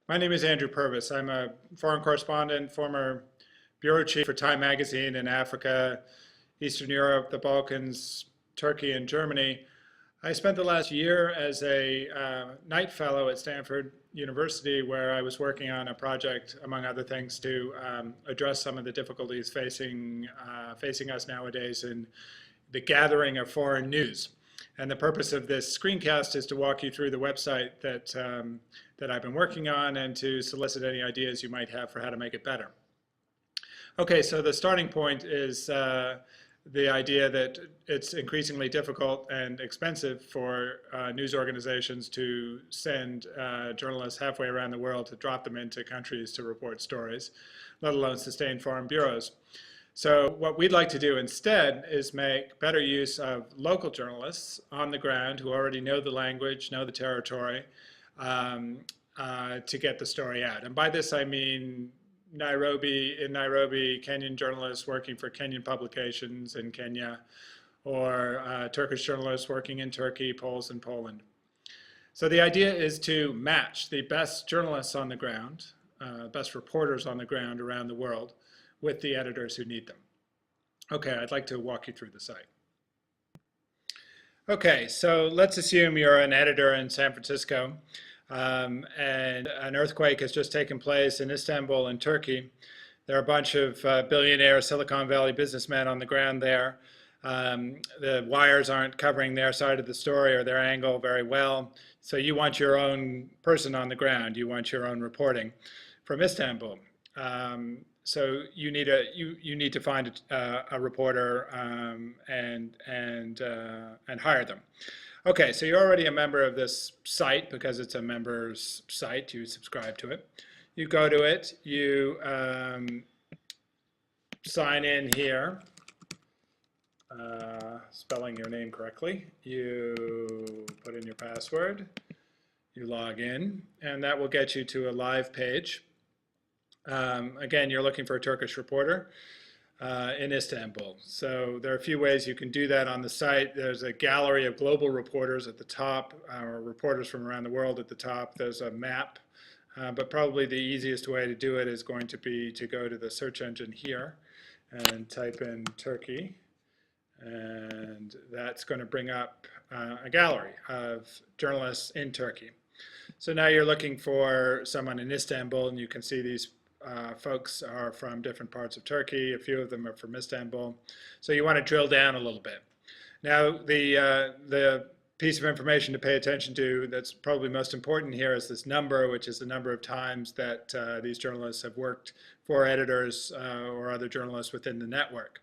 My name is Andrew Purvis. I'm a foreign correspondent, former bureau chief for Time Magazine in Africa, Eastern Europe, the Balkans, Turkey, and Germany. I spent the last year as a night fellow at Stanford University, where I was working on a project, among other things, to address some of the difficulties facing us nowadays in the gathering of foreign news. And the purpose of this screencast is to walk you through the website that I've been working on and to solicit any ideas you might have for how to make it better. Okay, so the starting point is the idea that it's increasingly difficult and expensive for news organizations to send journalists halfway around the world to drop them into countries to report stories, let alone sustain foreign bureaus. So what we'd like to do instead is make better use of local journalists on the ground who already know the language, know the territory, to get the story out. And by this I mean in Nairobi, Kenyan journalists working for Kenyan publications in Kenya, or Turkish journalists working in Turkey, Poles in Poland. So the idea is to match the best journalists on the ground, best reporters on the ground around the world, with the editors who need them. Okay, I'd like to walk you through the site. Okay, so let's assume you're an editor in San Francisco, and an earthquake has just taken place in Istanbul in Turkey. There are a bunch of billionaire Silicon Valley businessmen on the ground there. The wires aren't covering their side of the story or their angle very well, so you want your own person on the ground. You want your own reporting from Istanbul. So you need to find a reporter and hire them. Okay, so you're already a member of this site because it's a member's site. You subscribe to it. You go to it. You sign in here, spelling your name correctly. You put in your password. You log in, and that will get you to a live page. Again, you're looking for a Turkish reporter in Istanbul. So there are a few ways you can do that on the site. There's a gallery of global reporters at the top, or reporters from around the world at the top. There's a map, but probably the easiest way to do it is going to be to go to the search engine here and type in Turkey. And that's going to bring up a gallery of journalists in Turkey. So now you're looking for someone in Istanbul, and you can see these folks are from different parts of Turkey. A few of them are from Istanbul. So you want to drill down a little bit. Now, the piece of information to pay attention to that's probably most important here is this number, which is the number of times that these journalists have worked for editors or other journalists within the network.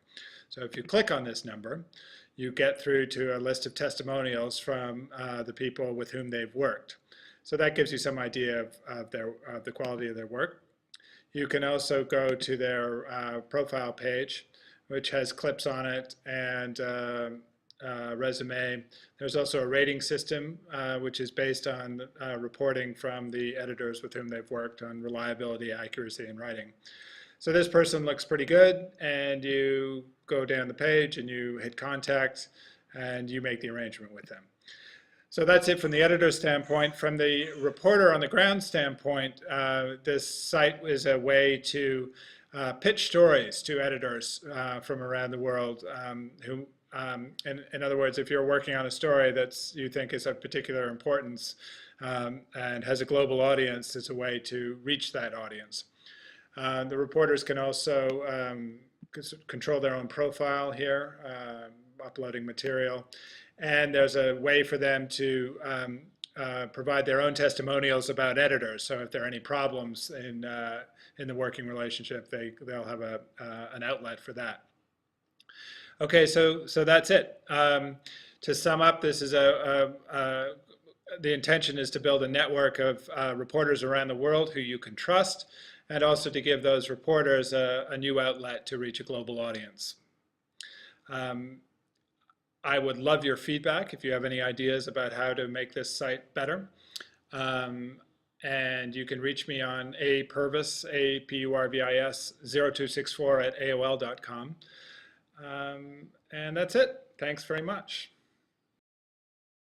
So if you click on this number, you get through to a list of testimonials from the people with whom they've worked. So that gives you some idea of the quality of their work. You can also go to their profile page, which has clips on it and resume. There's also a rating system, which is based on reporting from the editors with whom they've worked on reliability, accuracy, and writing. So this person looks pretty good, and you go down the page and you hit contact, and you make the arrangement with them. So that's it from the editor's standpoint. From the reporter on the ground standpoint, this site is a way to pitch stories to editors from around the world. In other words, if you're working on a story that you think is of particular importance and has a global audience, it's a way to reach that audience. The reporters can also control their own profile here, uploading material. And there's a way for them to provide their own testimonials about editors. So if there are any problems in the working relationship, they'll have an outlet for that. Okay, so that's it. To sum up, this is the intention is to build a network of reporters around the world who you can trust, and also to give those reporters a new outlet to reach a global audience. I would love your feedback if you have any ideas about how to make this site better. And you can reach me on apurvis, A-P-U-R-V-I-S, 0264 @AOL.com. And that's it. Thanks very much.